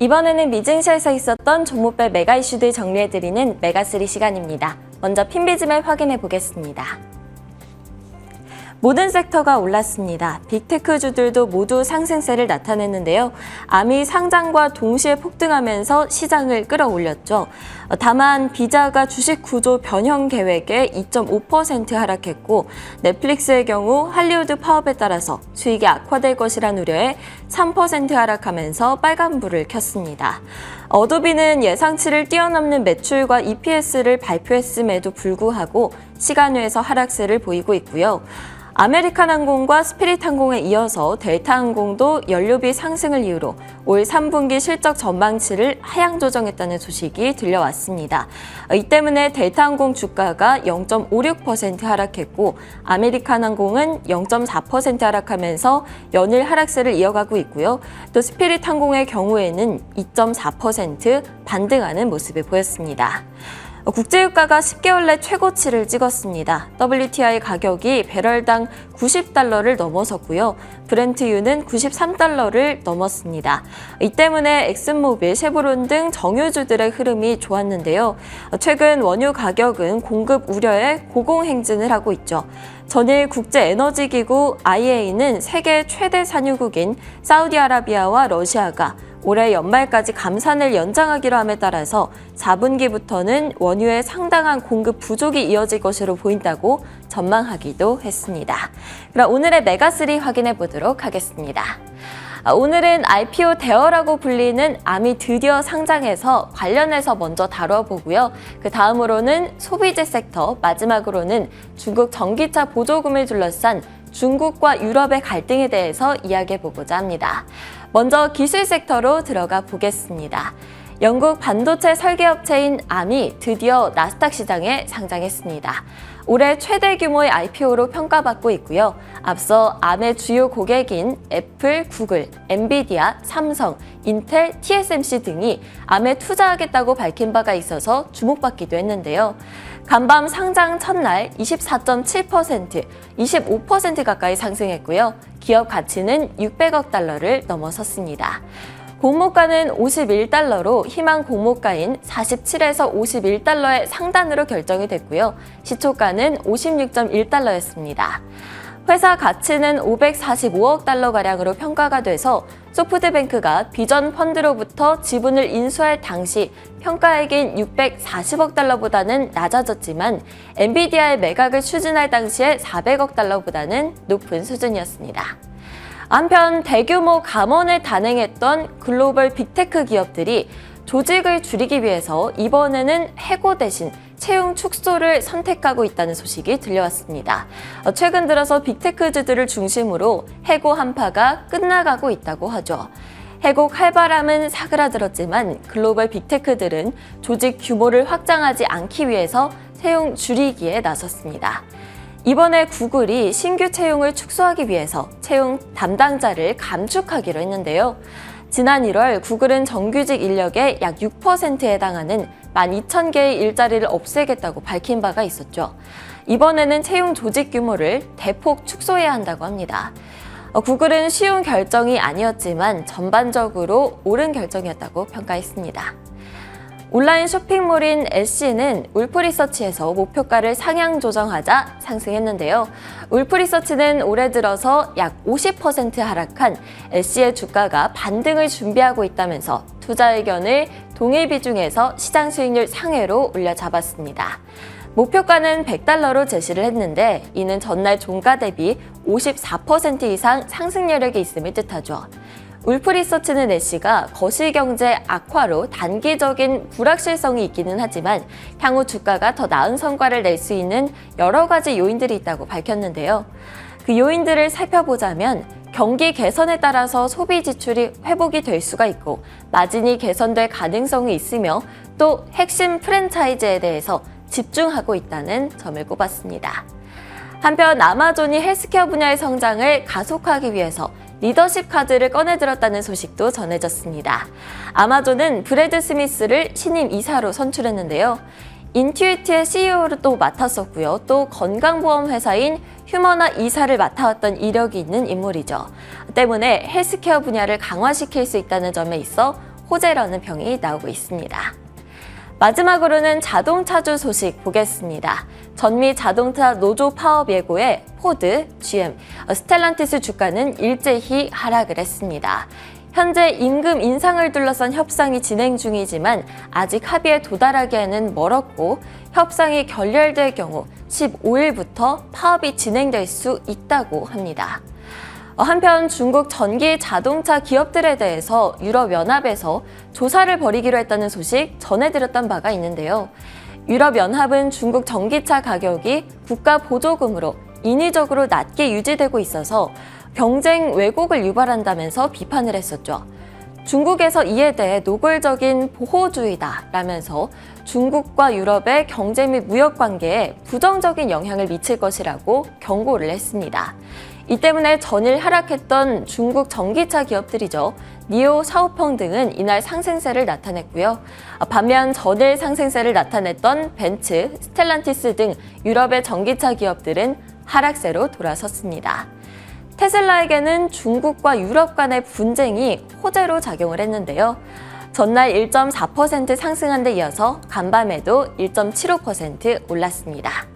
이번에는 미증시에서 있었던 종목별 메가 이슈들 정리해드리는 메가3 시간입니다. 먼저 핀비즈맵 확인해 보겠습니다. 모든 섹터가 올랐습니다. 빅테크주들도 모두 상승세를 나타냈는데요. 암이 상장과 동시에 폭등하면서 시장을 끌어올렸죠. 다만 비자가 주식 구조 변형 계획에 2.5% 하락했고 넷플릭스의 경우 할리우드 파업에 따라서 수익이 악화될 것이란 우려에 3% 하락하면서 빨간불을 켰습니다. 어도비는 예상치를 뛰어넘는 매출과 EPS를 발표했음에도 불구하고 시간외에서 하락세를 보이고 있고요. 아메리칸 항공과 스피릿 항공에 이어서 델타 항공도 연료비 상승을 이유로 올 3분기 실적 전망치를 하향 조정했다는 소식이 들려왔습니다. 이 때문에 델타 항공 주가가 0.56% 하락했고 아메리칸 항공은 0.4% 하락하면서 연일 하락세를 이어가고 있고요. 또 스피릿 항공의 경우에는 2.4% 반등하는 모습을 보였습니다. 국제유가가 10개월 내 최고치를 찍었습니다. WTI 가격이 배럴당 90달러를 넘어섰고요. 브렌트유는 93달러를 넘었습니다. 이 때문에 엑슨모빌, 쉐보론 등 정유주들의 흐름이 좋았는데요. 최근 원유 가격은 공급 우려에 고공행진을 하고 있죠. 전일 국제에너지기구 IEA는 세계 최대 산유국인 사우디아라비아와 러시아가 올해 연말까지 감산을 연장하기로 함에 따라서 4분기부터는 원유의 상당한 공급 부족이 이어질 것으로 보인다고 전망하기도 했습니다. 그럼 오늘의 메가3 확인해 보도록 하겠습니다. 오늘은 IPO 대어라고 불리는 암이 드디어 상장해서 관련해서 먼저 다뤄보고요. 그 다음으로는 소비재 섹터, 마지막으로는 중국 전기차 보조금을 둘러싼 중국과 유럽의 갈등에 대해서 이야기해보고자 합니다. 먼저 기술 섹터로 들어가 보겠습니다. 영국 반도체 설계업체인 암이 드디어 나스닥 시장에 상장했습니다. 올해 최대 규모의 IPO로 평가받고 있고요. 앞서 암의 주요 고객인 애플, 구글, 엔비디아, 삼성, 인텔, TSMC 등이 암에 투자하겠다고 밝힌 바가 있어서 주목받기도 했는데요. 간밤 상장 첫날 24.7%, 25% 가까이 상승했고요. 기업 가치는 600억 달러를 넘어섰습니다. 공모가는 51달러로 희망 공모가인 47에서 51달러의 상단으로 결정이 됐고요. 시초가는 56.1달러였습니다. 회사 가치는 545억 달러가량으로 평가가 돼서 소프트뱅크가 비전 펀드로부터 지분을 인수할 당시 평가액인 640억 달러보다는 낮아졌지만 엔비디아의 매각을 추진할 당시에 400억 달러보다는 높은 수준이었습니다. 한편 대규모 감원을 단행했던 글로벌 빅테크 기업들이 조직을 줄이기 위해서 이번에는 해고 대신 채용 축소를 선택하고 있다는 소식이 들려왔습니다. 최근 들어서 빅테크주들을 중심으로 해고 한파가 끝나가고 있다고 하죠. 해고 칼바람은 사그라들었지만 글로벌 빅테크들은 조직 규모를 확장하지 않기 위해서 채용 줄이기에 나섰습니다. 이번에 구글이 신규 채용을 축소하기 위해서 채용 담당자를 감축하기로 했는데요. 지난 1월 구글은 정규직 인력의 약 6%에 해당하는 12,000개의 일자리를 없애겠다고 밝힌 바가 있었죠. 이번에는 채용 조직 규모를 대폭 축소해야 한다고 합니다. 구글은 쉬운 결정이 아니었지만 전반적으로 옳은 결정이었다고 평가했습니다. 온라인 쇼핑몰인 SC는 울프리서치에서 목표가를 상향 조정하자 상승했는데요. 울프리서치는 올해 들어서 약 50% 하락한 SC의 주가가 반등을 준비하고 있다면서 투자 의견을 동일 비중에서 시장 수익률 상회로 올려잡았습니다. 목표가는 100달러로 제시를 했는데 이는 전날 종가 대비 54% 이상 상승 여력이 있음을 뜻하죠. 울프리서치는 SC가 거시경제 악화로 단기적인 불확실성이 있기는 하지만 향후 주가가 더 나은 성과를 낼 수 있는 여러 가지 요인들이 있다고 밝혔는데요. 그 요인들을 살펴보자면 경기 개선에 따라서 소비 지출이 회복이 될 수가 있고 마진이 개선될 가능성이 있으며 또 핵심 프랜차이즈에 대해서 집중하고 있다는 점을 꼽았습니다. 한편 아마존이 헬스케어 분야의 성장을 가속화하기 위해서 리더십 카드를 꺼내들었다는 소식도 전해졌습니다. 아마존은 브래드 스미스를 신임 이사로 선출했는데요. 인투이트의 CEO를 또 맡았었고요. 또 건강보험 회사인 휴머나 이사를 맡아왔던 이력이 있는 인물이죠. 때문에 헬스케어 분야를 강화시킬 수 있다는 점에 있어 호재라는 평이 나오고 있습니다. 마지막으로는 자동차주 소식 보겠습니다. 전미 자동차 노조 파업 예고에 포드, GM, 스텔란티스 주가는 일제히 하락을 했습니다. 현재 임금 인상을 둘러싼 협상이 진행 중이지만 아직 합의에 도달하기에는 멀었고 협상이 결렬될 경우 15일부터 파업이 진행될 수 있다고 합니다. 한편 중국 전기 자동차 기업들에 대해서 유럽연합에서 조사를 벌이기로 했다는 소식 전해드렸던 바가 있는데요. 유럽연합은 중국 전기차 가격이 국가 보조금으로 인위적으로 낮게 유지되고 있어서 경쟁 왜곡을 유발한다면서 비판을 했었죠. 중국에서 이에 대해 노골적인 보호주의다라면서 중국과 유럽의 경제 및 무역 관계에 부정적인 영향을 미칠 것이라고 경고를 했습니다. 이 때문에 전일 하락했던 중국 전기차 기업들이죠. 니오, 샤오펑 등은 이날 상승세를 나타냈고요. 반면 전일 상승세를 나타냈던 벤츠, 스텔란티스 등 유럽의 전기차 기업들은 하락세로 돌아섰습니다. 테슬라에게는 중국과 유럽 간의 분쟁이 호재로 작용을 했는데요. 전날 1.4% 상승한 데 이어서 간밤에도 1.75% 올랐습니다.